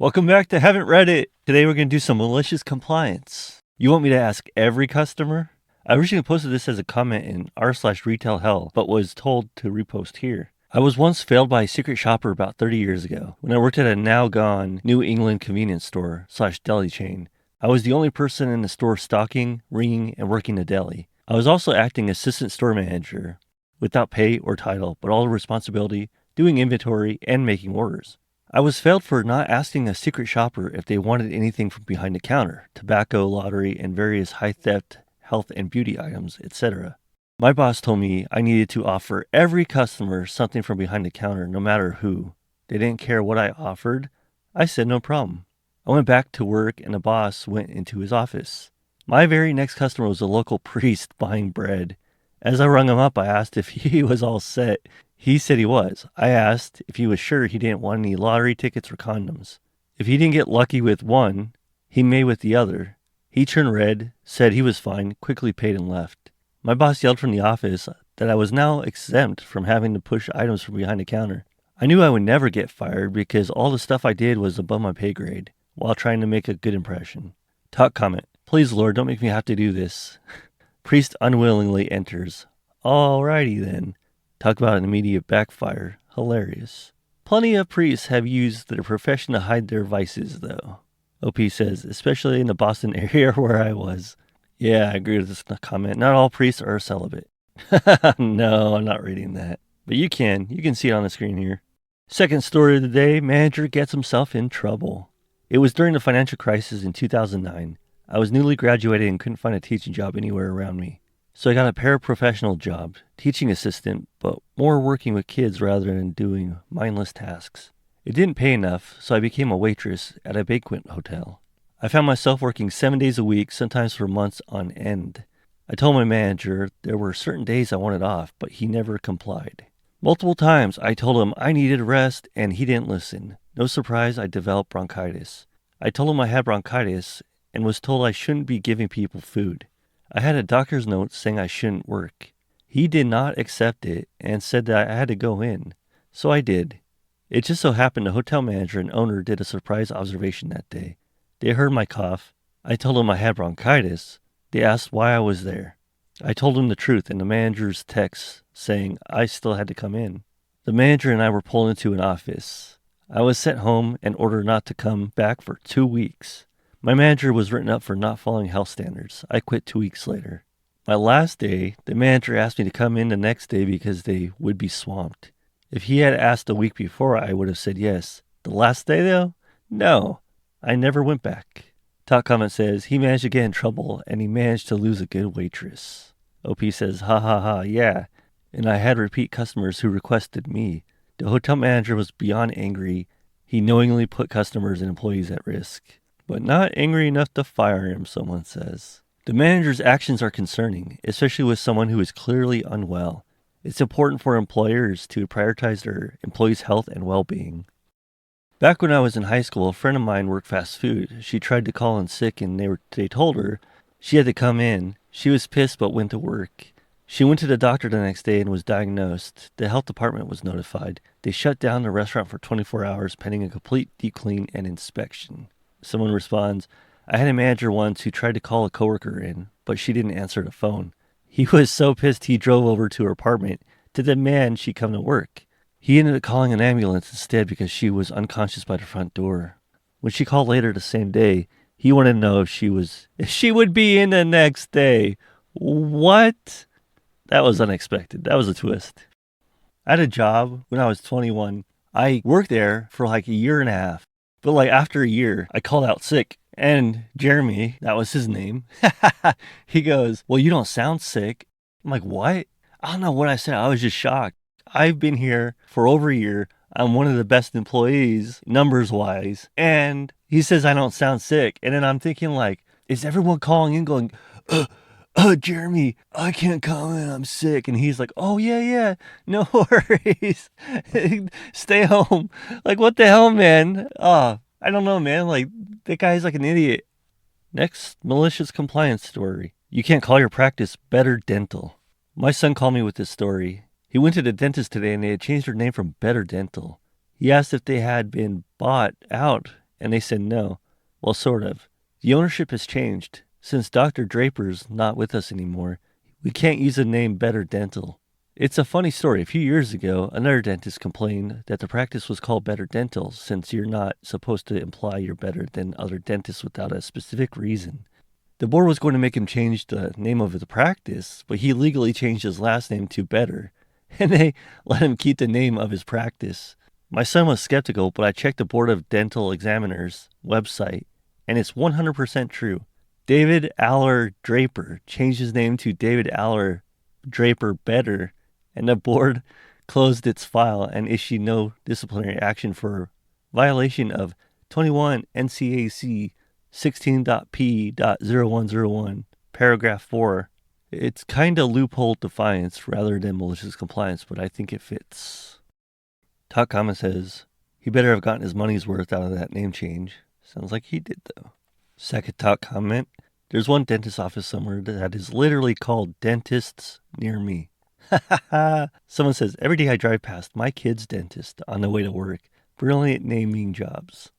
Welcome back to Haven't Read It. Today we're going to do some malicious compliance. You want me to ask every customer? I originally posted this as a comment in r/retail hell, but was told to repost here. I was once failed by a secret shopper about 30 years ago when I worked at a now gone New England convenience store / deli chain. I was the only person in the store stocking, ringing, and working the deli. I was also acting assistant store manager without pay or title, but all the responsibility, doing inventory, and making orders. I was failed for not asking a secret shopper if they wanted anything from behind the counter, tobacco, lottery, and various high theft, health and beauty items, etc. My boss told me I needed to offer every customer something from behind the counter, no matter who. They didn't care what I offered. I said no problem. I went back to work and the boss went into his office. My very next customer was a local priest buying bread. As I rung him up, I asked if he was all set. He said he was. I asked if he was sure he didn't want any lottery tickets or condoms. If he didn't get lucky with one, he may with the other. He turned red, said he was fine, quickly paid and left. My boss yelled from the office that I was now exempt from having to push items from behind the counter. I knew I would never get fired because all the stuff I did was above my pay grade, while trying to make a good impression. Talk comment. Please, Lord, don't make me have to do this. Priest unwillingly enters. Alrighty then. Talk about an immediate backfire. Hilarious. Plenty of priests have used their profession to hide their vices, though. OP says, especially in the Boston area where I was. Yeah, I agree with this comment. Not all priests are celibate. No, I'm not reading that. But you can. You can see it on the screen here. Second story of the day, manager gets himself in trouble. It was during the financial crisis in 2009. I was newly graduated and couldn't find a teaching job anywhere around me. So I got a paraprofessional job, teaching assistant, but more working with kids rather than doing mindless tasks. It didn't pay enough, so I became a waitress at a banquet hotel. I found myself working 7 days a week, sometimes for months on end. I told my manager there were certain days I wanted off, but he never complied. Multiple times I told him I needed rest, and he didn't listen. No surprise, I developed bronchitis. I told him I had bronchitis and was told I shouldn't be giving people food. I had a doctor's note saying I shouldn't work. He did not accept it and said that I had to go in. So I did. It just so happened the hotel manager and owner did a surprise observation that day. They heard my cough. I told them I had bronchitis. They asked why I was there. I told them the truth and the manager's text saying I still had to come in. The manager and I were pulled into an office. I was sent home and ordered not to come back for 2 weeks. My manager was written up for not following health standards. I quit 2 weeks later. My last day, the manager asked me to come in the next day because they would be swamped. If he had asked a week before, I would have said yes. The last day, though? No. I never went back. Top comment says, he managed to get in trouble, and he managed to lose a good waitress. OP says, ha ha ha, yeah. And I had repeat customers who requested me. The hotel manager was beyond angry. He knowingly put customers and employees at risk. But not angry enough to fire him, someone says. The manager's actions are concerning, especially with someone who is clearly unwell. It's important for employers to prioritize their employees' health and well-being. Back when I was in high school, a friend of mine worked fast food. She tried to call in sick and they told her she had to come in. She was pissed but went to work. She went to the doctor the next day and was diagnosed. The health department was notified. They shut down the restaurant for 24 hours pending a complete deep clean and inspection. Someone responds, I had a manager once who tried to call a coworker in, but she didn't answer the phone. He was so pissed he drove over to her apartment to demand she come to work. He ended up calling an ambulance instead because she was unconscious by the front door. When she called later the same day, he wanted to know if she would be in the next day. What? That was unexpected. That was a twist. I had a job when I was 21. I worked there for like a year and a half. But like after a year, I called out sick. And Jeremy, that was his name, he goes, well, you don't sound sick. I'm like, what? I don't know what I said. I was just shocked. I've been here for over a year. I'm one of the best employees, numbers-wise. And he says I don't sound sick. And then I'm thinking like, is everyone calling in going, Jeremy, I can't come in. I'm sick. And he's like, oh, yeah. No worries. Stay home. Like, what the hell, man? I don't know, man. Like, that guy's like an idiot. Next, malicious compliance story. You can't call your practice Better Dental. My son called me with this story. He went to the dentist today and they had changed their name from Better Dental. He asked if they had been bought out And they said no. Well, sort of. The ownership has changed. Since Dr. Draper's not with us anymore, we can't use the name Better Dental. It's a funny story. A few years ago, another dentist complained that the practice was called Better Dental since you're not supposed to imply you're better than other dentists without a specific reason. The board was going to make him change the name of the practice, but he legally changed his last name to Better, and they let him keep the name of his practice. My son was skeptical, but I checked the Board of Dental Examiners website, and it's 100% true. David Aller Draper changed his name to David Aller Draper Better, and the board closed its file and issued no disciplinary action for violation of 21 NCAC 16.p.0101, paragraph 4. It's kind of loophole defiance rather than malicious compliance, but I think it fits. Top comment says, he better have gotten his money's worth out of that name change. Sounds like he did, though. Second top comment, there's one dentist office somewhere that is literally called Dentists Near Me. Someone says, every day I drive past my kid's dentist on the way to work. Brilliant naming jobs.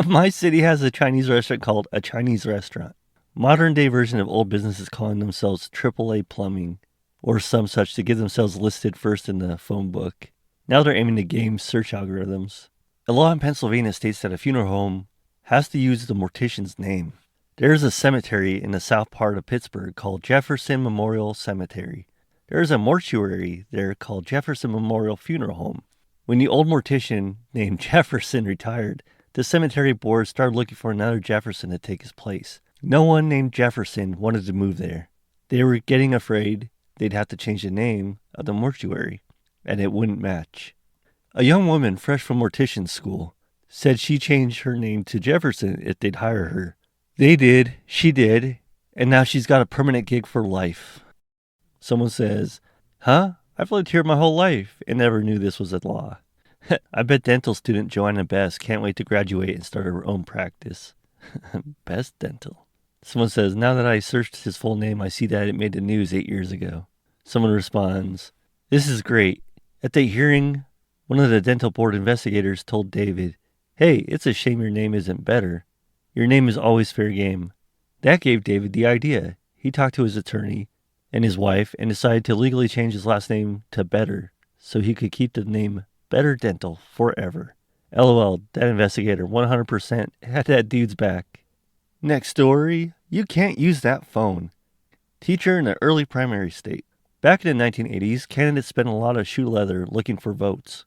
My city has a Chinese restaurant called a Chinese restaurant. Modern day version of old businesses calling themselves AAA Plumbing or some such to get themselves listed first in the phone book. Now they're aiming to game search algorithms. A law in Pennsylvania states that a funeral home has to use the mortician's name. There is a cemetery in the south part of Pittsburgh called Jefferson Memorial Cemetery. There is a mortuary there called Jefferson Memorial Funeral Home. When the old mortician named Jefferson retired, the cemetery board started looking for another Jefferson to take his place. No one named Jefferson wanted to move there. They were getting afraid they'd have to change the name of the mortuary, and it wouldn't match. A young woman fresh from mortician school said she changed her name to Jefferson if they'd hire her. They did, she did, and now she's got a permanent gig for life. Someone says, huh? I've lived here my whole life and never knew this was a law. I bet dental student Joanna Best can't wait to graduate and start her own practice. Best Dental. Someone says, now that I searched his full name, I see that it made the news 8 years ago. Someone responds, this is great. At the hearing, one of the dental board investigators told David, hey, it's a shame your name isn't Better. Your name is always fair game. That gave David the idea. He talked to his attorney and his wife and decided to legally change his last name to Better so he could keep the name Better Dental forever. LOL, that investigator 100% had that dude's back. Next story, you can't use that phone. Teacher in the early primary state. Back in the 1980s, candidates spent a lot of shoe leather looking for votes.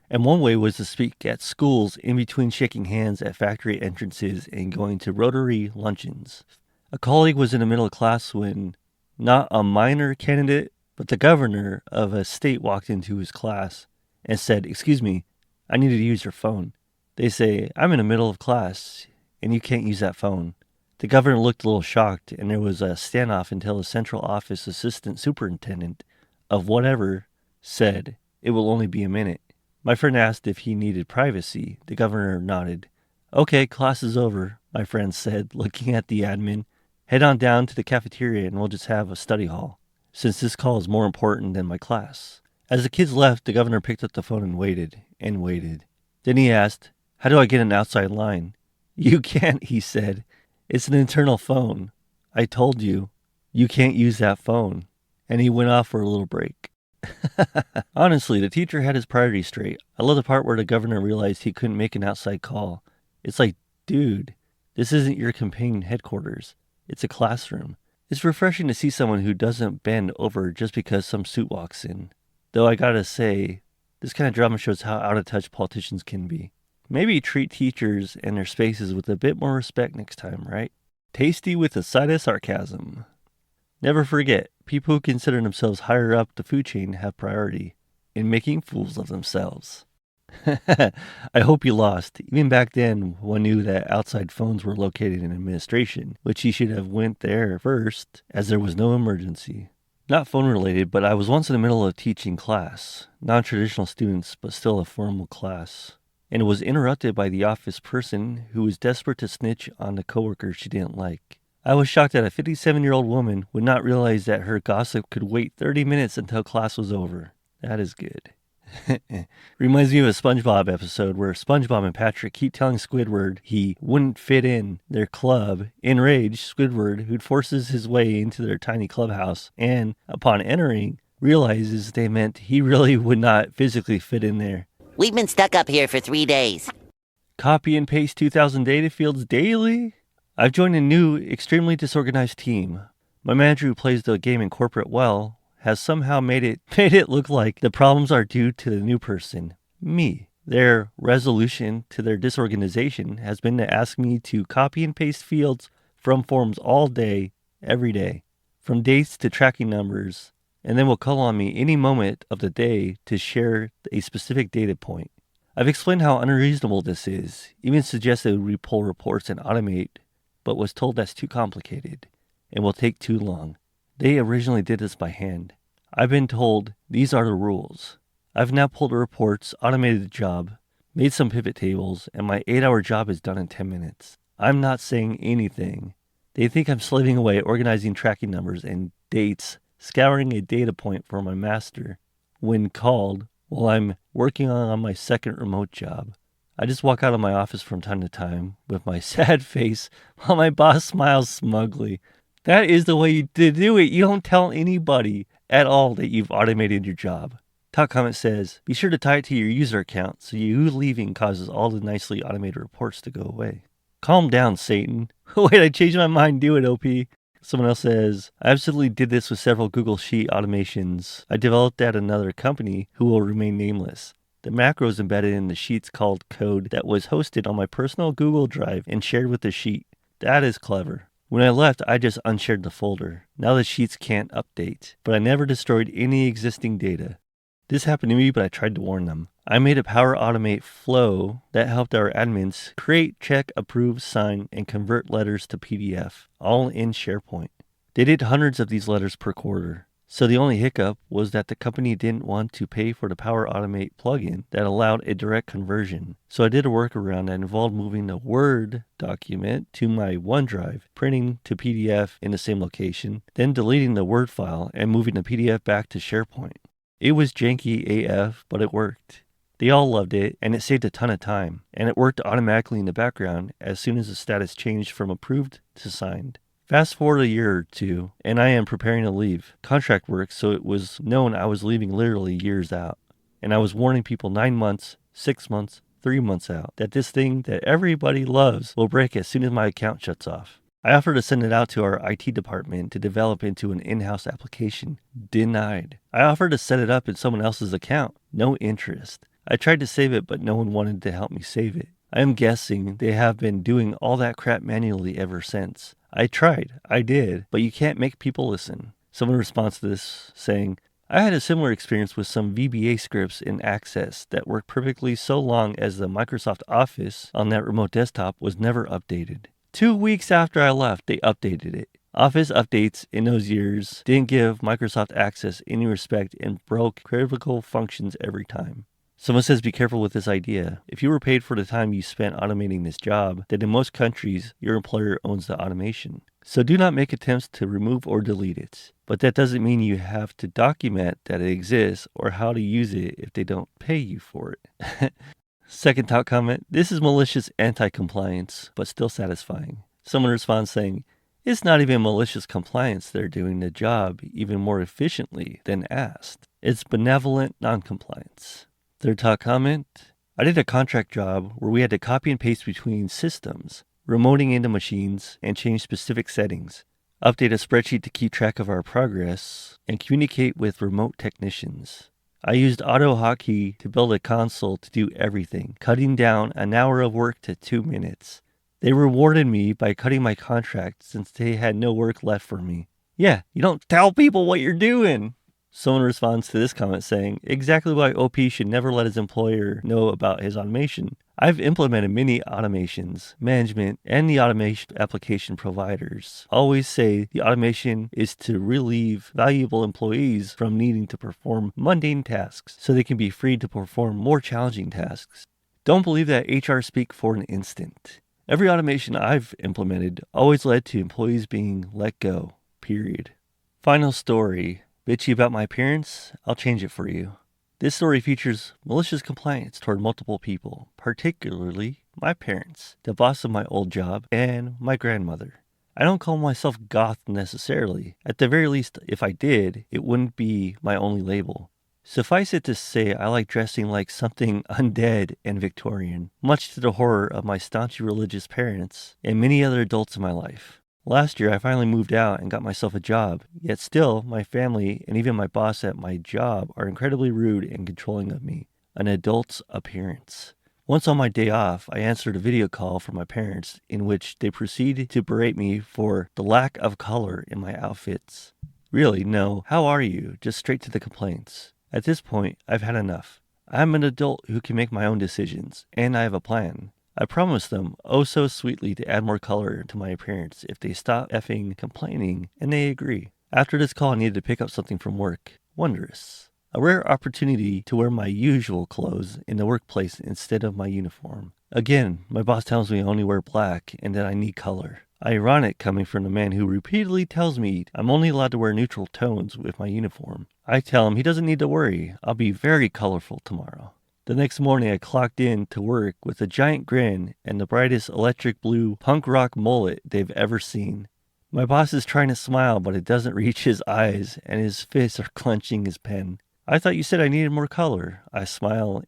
And one way was to speak at schools in between shaking hands at factory entrances and going to Rotary luncheons. A colleague was in the middle of class when not a minor candidate, but the governor of a state walked into his class and said, excuse me, I need to use your phone. They say, I'm in the middle of class and you can't use that phone. The governor looked a little shocked and there was a standoff until the central office assistant superintendent of whatever said, it will only be a minute. My friend asked if he needed privacy. The governor nodded. Okay, class is over, my friend said, looking at the admin. Head on down to the cafeteria and we'll just have a study hall, since this call is more important than my class. As the kids left, the governor picked up the phone and waited and waited. Then he asked, how do I get an outside line? You can't, he said. It's an internal phone. I told you, you can't use that phone. And he went off for a little break. Honestly, the teacher had his priorities straight. I love the part where the governor realized he couldn't make an outside call. It's like, dude, this isn't your campaign headquarters. It's a classroom. It's refreshing to see someone who doesn't bend over just because some suit walks in. Though I gotta say, this kind of drama shows how out of touch politicians can be. Maybe treat teachers and their spaces with a bit more respect next time, right? Tasty with a side of sarcasm. Never forget, people who consider themselves higher up the food chain have priority in making fools of themselves. I hope you lost. Even back then, one knew that outside phones were located in administration, which he should have went there first, as there was no emergency. Not phone related, but I was once in the middle of teaching class. Non-traditional students, but still a formal class. And it was interrupted by the office person who was desperate to snitch on the coworker she didn't like. I was shocked that a 57-year-old woman would not realize that her gossip could wait 30 minutes until class was over. That is good. Reminds me of a SpongeBob episode where SpongeBob and Patrick keep telling Squidward he wouldn't fit in their club. Enraged, Squidward, who forces his way into their tiny clubhouse and, upon entering, realizes they meant he really would not physically fit in there. We've been stuck up here for 3 days. Copy and paste 2,000 data fields daily? I've joined a new, extremely disorganized team. My manager, who plays the game in corporate well, has somehow made it look like the problems are due to the new person, me. Their resolution to their disorganization has been to ask me to copy and paste fields from forms all day, every day, from dates to tracking numbers, and then will call on me any moment of the day to share a specific data point. I've explained how unreasonable this is, even suggested we pull reports and automate, but was told that's too complicated and will take too long. They originally did this by hand. I've been told these are the rules. I've now pulled the reports, automated the job, made some pivot tables, and my 8-hour job is done in 10 minutes. I'm not saying anything. They think I'm slaving away organizing tracking numbers and dates, scouring a data point for my master when called while I'm working on my second remote job. I just walk out of my office from time to time with my sad face while my boss smiles smugly. That is the way to do it. You don't tell anybody at all that you've automated your job. Top comment says, be sure to tie it to your user account so you leaving causes all the nicely automated reports to go away. Calm down, Satan. Wait, I changed my mind. Do it, OP. Someone else says, I absolutely did this with several Google Sheet automations I developed at another company who will remain nameless. The macros embedded in the sheets called code that was hosted on my personal Google Drive and shared with the sheet. That is clever. When I left, I just unshared the folder. Now the sheets can't update, but I never destroyed any existing data. This happened to me, but I tried to warn them. I made a Power Automate flow that helped our admins create, check, approve, sign, and convert letters to PDF, all in SharePoint. They did hundreds of these letters per quarter. So the only hiccup was that the company didn't want to pay for the Power Automate plugin that allowed a direct conversion. So I did a workaround that involved moving the Word document to my OneDrive, printing to PDF in the same location, then deleting the Word file and moving the PDF back to SharePoint. It was janky AF, but it worked. They all loved it, and it saved a ton of time, and it worked automatically in the background as soon as the status changed from approved to signed. Fast forward a year or two, and I am preparing to leave. Contract work, so it was known I was leaving literally years out. And I was warning people 9 months, 6 months, 3 months out that this thing that everybody loves will break as soon as my account shuts off. I offered to send it out to our IT department to develop into an in-house application. Denied. I offered to set it up in someone else's account. No interest. I tried to save it, but no one wanted to help me save it. I am guessing they have been doing all that crap manually ever since. I tried. I did. But you can't make people listen. Someone responds to this saying, I had a similar experience with some VBA scripts in Access that worked perfectly so long as the Microsoft Office on that remote desktop was never updated. 2 weeks after I left, they updated it. Office updates in those years didn't give Microsoft Access any respect and broke critical functions every time. Someone says be careful with this idea. If you were paid for the time you spent automating this job, then in most countries, your employer owns the automation. So do not make attempts to remove or delete it. But that doesn't mean you have to document that it exists or how to use it if they don't pay you for it. Second top comment, this is malicious anti-compliance, but still satisfying. Someone responds saying, it's not even malicious compliance, they're doing the job even more efficiently than asked. It's benevolent non-compliance. Third top comment, I did a contract job where we had to copy and paste between systems, remoting into machines, and change specific settings, update a spreadsheet to keep track of our progress, and communicate with remote technicians. I used AutoHotkey to build a console to do everything, cutting down an hour of work to 2 minutes. They rewarded me by cutting my contract since they had no work left for me. Yeah, you don't tell people what you're doing. Someone responds to this comment saying, exactly why OP should never let his employer know about his automation. I've implemented many automations. Management and the automation application providers always say the automation is to relieve valuable employees from needing to perform mundane tasks so they can be free to perform more challenging tasks. Don't believe that HR speak for an instant. Every automation I've implemented always led to employees being let go, period. Final story. Bitchy about my appearance? I'll change it for you. This story features malicious compliance toward multiple people, particularly my parents, the boss of my old job, and my grandmother. I don't call myself goth necessarily. At the very least, if I did, it wouldn't be my only label. Suffice it to say, I like dressing like something undead and Victorian, much to the horror of my staunchy religious parents and many other adults in my life. Last year, I finally moved out and got myself a job, yet still, my family and even my boss at my job are incredibly rude and controlling of me, an adult's appearance. Once on my day off, I answered a video call from my parents in which they proceeded to berate me for the lack of color in my outfits. Really, no, how are you? Just straight to the complaints. At this point, I've had enough. I'm an adult who can make my own decisions, and I have a plan. I promised them, oh so sweetly, to add more color to my appearance if they stop effing complaining, and they agree. After this call, I needed to pick up something from work. Wondrous. A rare opportunity to wear my usual clothes in the workplace instead of my uniform. Again, my boss tells me I only wear black and that I need color. Ironic coming from the man who repeatedly tells me I'm only allowed to wear neutral tones with my uniform. I tell him he doesn't need to worry. I'll be very colorful tomorrow. The next morning I clocked in to work with a giant grin and the brightest electric blue punk rock mullet they've ever seen. My boss is trying to smile, but it doesn't reach his eyes and his fists are clenching his pen. I thought you said I needed more color. I smile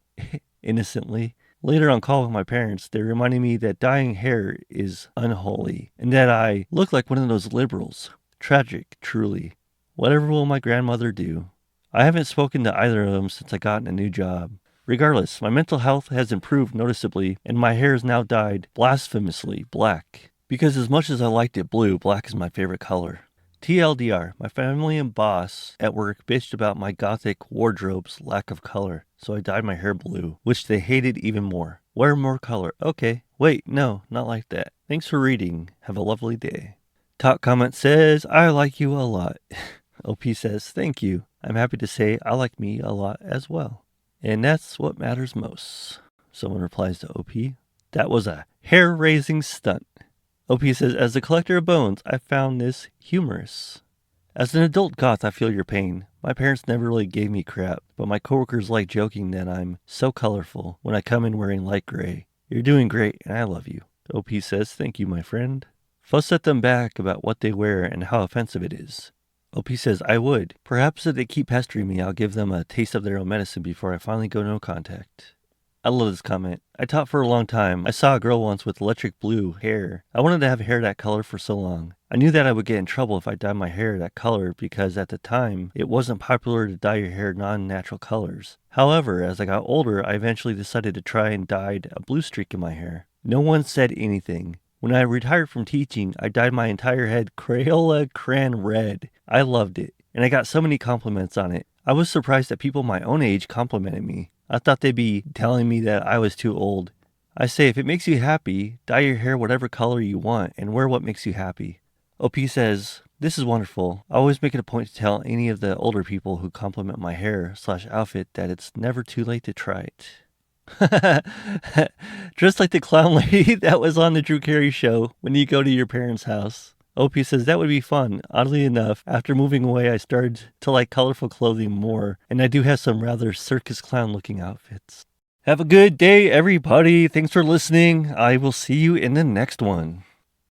innocently. Later on call with my parents, they reminded me that dyeing hair is unholy and that I look like one of those liberals. Tragic, truly. Whatever will my grandmother do? I haven't spoken to either of them since I got a new job. Regardless, my mental health has improved noticeably and my hair is now dyed blasphemously black. Because as much as I liked it blue, black is my favorite color. TLDR, my family and boss at work bitched about my gothic wardrobe's lack of color, so I dyed my hair blue, which they hated even more. Wear more color. Okay. Wait, no, not like that. Thanks for reading. Have a lovely day. Top comment says, I like you a lot. OP says, thank you. I'm happy to say I like me a lot as well. And that's what matters most. Someone replies to OP, that was a hair-raising stunt. OP says, as a collector of bones, I found this humorous. As an adult goth, I feel your pain. My parents never really gave me crap, but my coworkers like joking that I'm so colorful when I come in wearing light gray. You're doing great, and I love you. OP says, thank you, my friend. Fuss at them back about what they wear and how offensive it is. OP says, I would. Perhaps if they keep pestering me, I'll give them a taste of their own medicine before I finally go no contact. I love this comment. I taught for a long time. I saw a girl once with electric blue hair. I wanted to have hair that color for so long. I knew that I would get in trouble if I dyed my hair that color because at the time, it wasn't popular to dye your hair non-natural colors. However, as I got older, I eventually decided to try and dyed a blue streak in my hair. No one said anything. When I retired from teaching, I dyed my entire head Crayola Crayon red. I loved it, and I got so many compliments on it. I was surprised that people my own age complimented me. I thought they'd be telling me that I was too old. I say, if it makes you happy, dye your hair whatever color you want and wear what makes you happy. OP says, this is wonderful. I always make it a point to tell any of the older people who compliment my hair/outfit that it's never too late to try it. Dressed like the clown lady that was on the Drew Carey show when you go to your parents' house. OP says that would be fun. Oddly enough, after moving away, I started to like colorful clothing more, and I do have some rather circus clown looking outfits. Have a good day, everybody. Thanks for listening. I will see you in the next one.